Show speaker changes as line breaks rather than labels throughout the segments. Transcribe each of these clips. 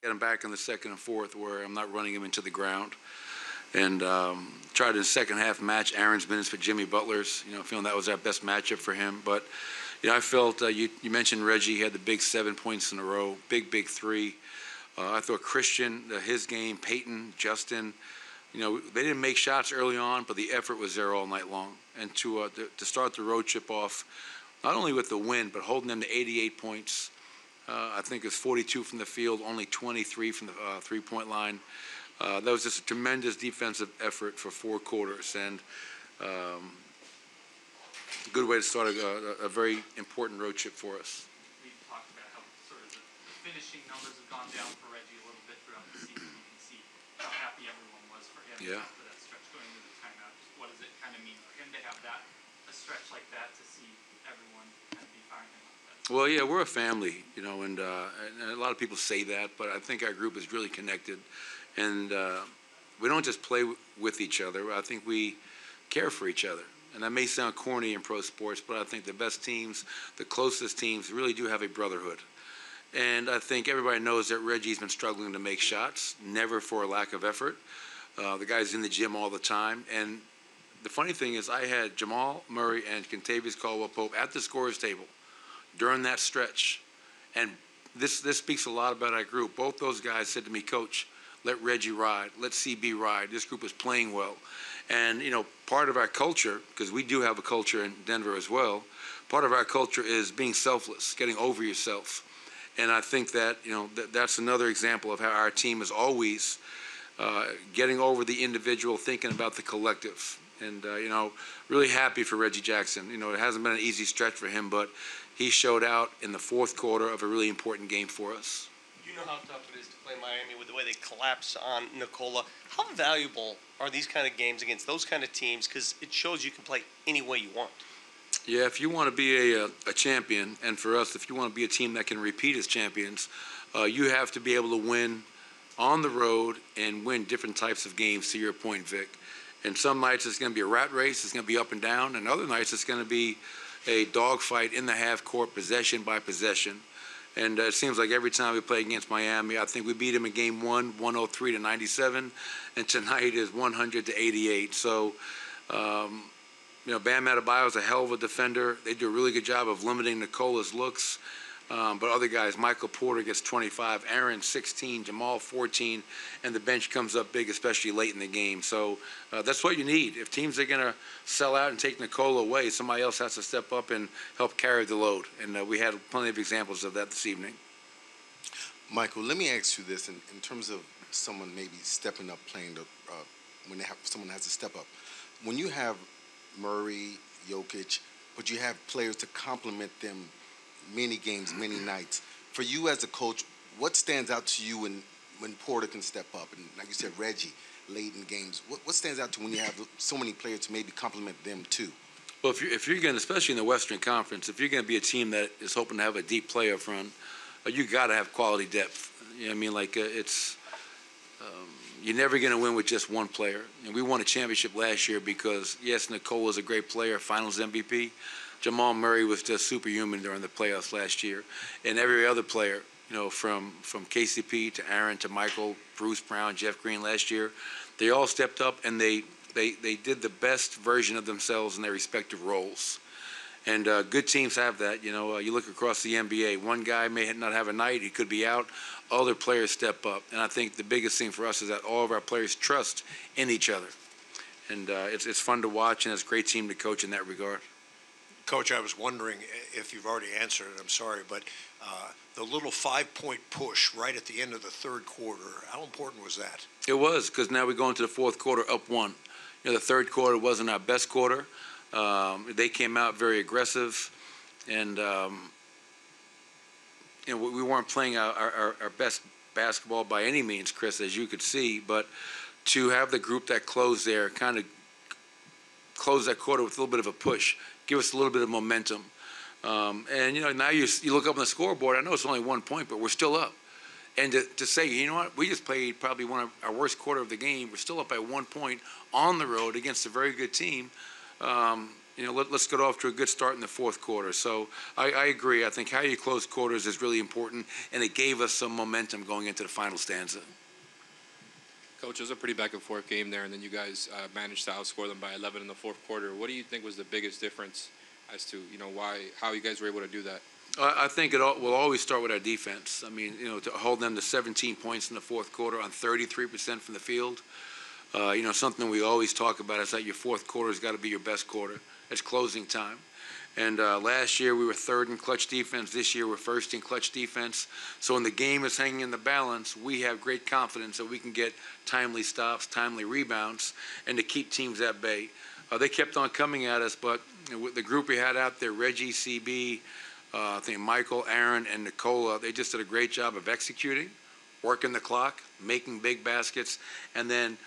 Get him back in the second and fourth where I'm not running him into the ground. And tried in the second half match Aaron's minutes for Jimmy Butler's, feeling that was our best matchup for him. But, I felt you mentioned Reggie had the big 7 points in a row, big three. I thought Christian, his game, Peyton, Justin, they didn't make shots early on, but the effort was there all night long. And to start the road trip off, not only with the win, but holding them to 88 points. I think it's 42 from the field, only 23 from the three-point line. That was just a tremendous defensive effort for 4 quarters, and a good way to start a very important road trip for us.
We've talked about how sort of the finishing numbers have gone down for Reggie a little bit throughout the season. You can see how happy everyone was for him after that stretch going into the timeout. What does it kind of mean for him to have a stretch like that, to see everyone kind of be firing him up?
Well, yeah, we're a family, and a lot of people say that, but I think our group is really connected. And we don't just play with each other. I think we care for each other. And that may sound corny in pro sports, but I think the best teams, the closest teams, really do have a brotherhood. And I think everybody knows that Reggie's been struggling to make shots, never for a lack of effort. The guy's in the gym all the time. And the funny thing is I had Jamal Murray and Kentavious Caldwell-Pope at the scorer's table during that stretch. And this speaks a lot about our group. Both those guys said to me, Coach, let Reggie ride, let CB ride. This group is playing well. And, part of our culture, because we do have a culture in Denver as well, part of our culture is being selfless, getting over yourself. And I think that, that's another example of how our team is always getting over the individual, thinking about the collective. And, really happy for Reggie Jackson. It hasn't been an easy stretch for him, but he showed out in the fourth quarter of a really important game for us.
You know how tough it is to play Miami with the way they collapse on Nikola. How valuable are these kind of games against those kind of teams? Because it shows you can play any way you want.
Yeah, if you want to be a champion, and for us, if you want to be a team that can repeat as champions, you have to be able to win on the road and win different types of games, to your point, Vic. And some nights it's going to be a rat race, it's going to be up and down, and other nights it's going to be a dogfight in the half court, possession by possession. And it seems like every time we play against Miami, I think we beat them in game 1, 103-97, and tonight is 100-88. So, Bam Adebayo is a hell of a defender. They do a really good job of limiting Nikola's looks. But other guys, Michael Porter gets 25, Aaron 16, Jamal 14, and the bench comes up big, especially late in the game. So that's what you need. If teams are going to sell out and take Nikola away, somebody else has to step up and help carry the load. And we had plenty of examples of that this evening.
Michael, let me ask you this in terms of someone maybe stepping up playing when someone has to step up. When you have Murray, Jokic, but you have players to complement them many games, many nights. For you as a coach, what stands out to you when Porter can step up? And like you said, Reggie, late in games. What stands out to you when you have so many players to maybe complement them too?
Well, if you're going to, especially in the Western Conference, if you're going to be a team that is hoping to have a deep playoff run, you got to have quality depth. You're never going to win with just one player. And we won a championship last year because, yes, Nikola is a great player, Finals MVP. Jamal Murray was just superhuman during the playoffs last year. And every other player, from KCP to Aaron to Michael, Bruce Brown, Jeff Green last year, they all stepped up and they did the best version of themselves in their respective roles. And good teams have that. You look across the NBA, one guy may not have a night, he could be out, other players step up. And I think the biggest thing for us is that all of our players trust in each other. And it's fun to watch, and it's a great team to coach in that regard.
Coach, I was wondering if you've already answered it, I'm sorry, but the little 5-point push right at the end of the third quarter, how important was that?
It was, because now we go into the fourth quarter up 1. The third quarter wasn't our best quarter. They came out very aggressive, and we weren't playing our best basketball by any means, Chris, as you could see, but to have the group that closed there kind of close that quarter with a little bit of a push, give us a little bit of momentum. And, now you look up on the scoreboard, I know it's only 1 point, but we're still up. And to say, you know what, we just played probably one of our worst quarter of the game. We're still up by 1 point on the road against a very good team. let's get off to a good start in the fourth quarter. So I agree. I think how you close quarters is really important, and it gave us some momentum going into the final stanza.
Coach, it was a pretty back-and-forth game there, and then you guys managed to outscore them by 11 in the fourth quarter. What do you think was the biggest difference as to, how you guys were able to do that?
I think will always start with our defense. I mean, to hold them to 17 points in the fourth quarter on 33% from the field. Something we always talk about is that your fourth quarter has got to be your best quarter. It's closing time. And last year we were third in clutch defense. This year we're first in clutch defense. So when the game is hanging in the balance, we have great confidence that we can get timely stops, timely rebounds, and to keep teams at bay. They kept on coming at us, but with the group we had out there, Reggie, CB, I think Michael, Aaron, and Nicola, they just did a great job of executing, working the clock, making big baskets, and then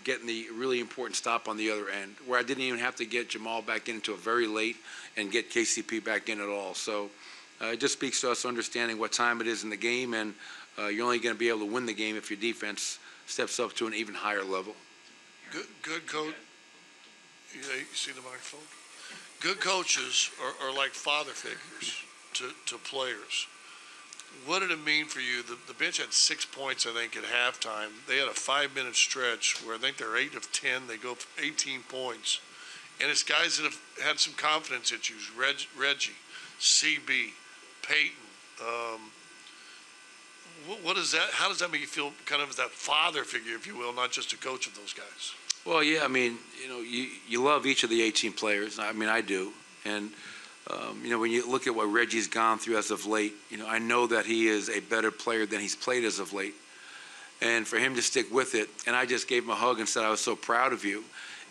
getting the really important stop on the other end, where I didn't even have to get Jamal back in until very late and get KCP back in at all. So it just speaks to us understanding what time it is in the game, and you're only going to be able to win the game if your defense steps up to an even higher level.
Good coach. You see the microphone? Good coaches are like father figures to players. What did it mean for you? The bench had 6 points, I think, at halftime. They had a 5-minute stretch where I think they're 8 of 10. They go for 18 points. And it's guys that have had some confidence issues. Reggie, CB, Peyton. What is that? How does that make you feel kind of as that father figure, if you will, not just a coach of those guys?
Well, yeah, I mean, you love each of the 18 players. I mean, I do. And when you look at what Reggie's gone through as of late, I know that he is a better player than he's played as of late. And for him to stick with it, and I just gave him a hug and said, I was so proud of you.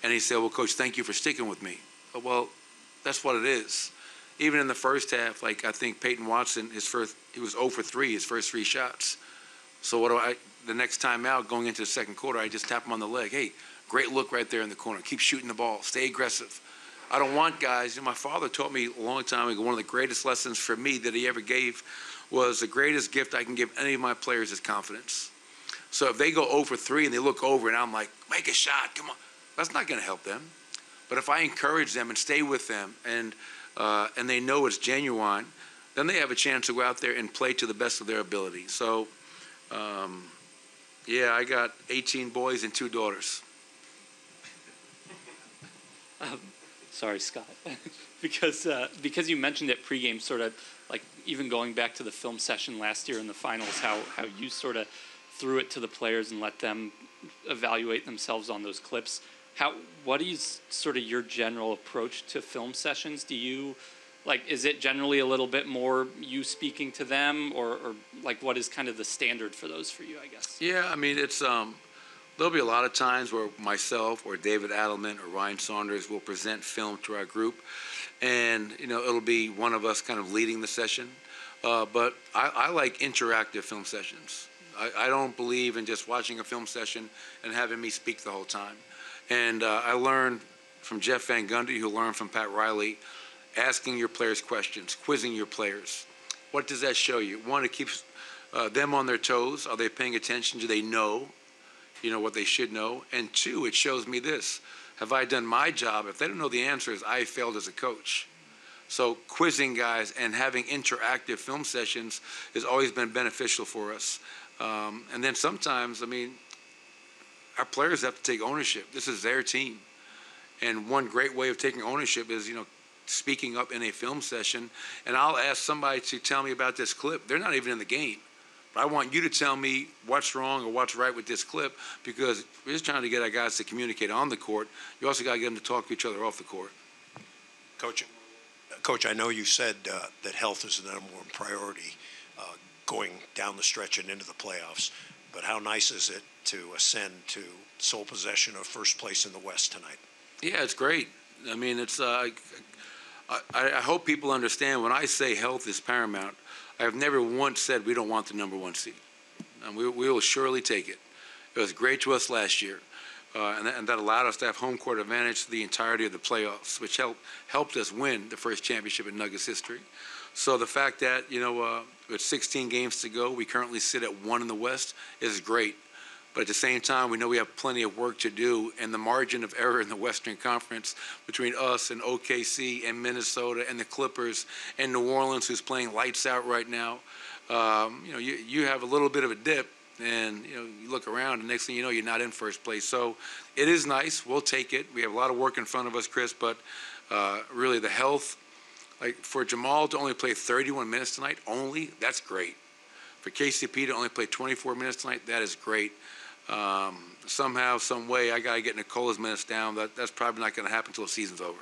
And he said, well, Coach, thank you for sticking with me. Well, that's what it is. Even in the first half, I think Peyton Watson, he was 0 for 3, his first 3 shots. So the next time out, going into the second quarter, I just tap him on the leg. Hey, great look right there in the corner. Keep shooting the ball. Stay aggressive. I don't want guys. My father taught me a long time ago, one of the greatest lessons for me that he ever gave was the greatest gift I can give any of my players is confidence. So if they go 0 for 3 and they look over and I'm like, make a shot, come on, that's not going to help them. But if I encourage them and stay with them and they know it's genuine, then they have a chance to go out there and play to the best of their ability. So, yeah, I got 18 boys and 2 daughters.
Sorry, Scott, because you mentioned it pregame, sort of like even going back to the film session last year in the finals, how you sort of threw it to the players and let them evaluate themselves on those clips. What is sort of your general approach to film sessions? Do you is it generally a little bit more you speaking to them, or what is kind of the standard for those for you, I guess?
Yeah, I mean, it's there'll be a lot of times where myself or David Adelman or Ryan Saunders will present film to our group, and it'll be one of us kind of leading the session. But I like interactive film sessions. I don't believe in just watching a film session and having me speak the whole time. And I learned from Jeff Van Gundy, who learned from Pat Riley, asking your players questions, quizzing your players. What does that show you? One, it keeps them on their toes. Are they paying attention? Do they know what they should know? And 2, it shows me this. Have I done my job? If they don't know the answers, I failed as a coach. So quizzing guys and having interactive film sessions has always been beneficial for us. And then sometimes, our players have to take ownership. This is their team. And one great way of taking ownership is, speaking up in a film session. And I'll ask somebody to tell me about this clip. They're not even in the game. But I want you to tell me what's wrong or what's right with this clip, because we're just trying to get our guys to communicate on the court. You also got to get them to talk to each other off the court.
Coach, I know you said that health is the number one priority going down the stretch and into the playoffs, but how nice is it to ascend to sole possession of first place in the West tonight?
Yeah, it's great. It's I hope people understand when I say health is paramount, I have never once said we don't want the number 1 seed. And we will surely take it. It was great to us last year. And that allowed us to have home court advantage the entirety of the playoffs, which helped us win the first championship in Nuggets history. So the fact that, with 16 games to go, we currently sit at 1 in the West is great. But at the same time, we know we have plenty of work to do, and the margin of error in the Western Conference between us and OKC and Minnesota and the Clippers and New Orleans, who's playing lights out right now, you have a little bit of a dip, and you look around, and next thing you know, you're not in first place. So it is nice. We'll take it. We have a lot of work in front of us, Chris, but really the health, like for Jamal to only play 31 minutes tonight, that's great. For KCP to only play 24 minutes tonight, that is great. Somehow, some way, I got to get Nicola's minutes down. That's probably not going to happen until the season's over.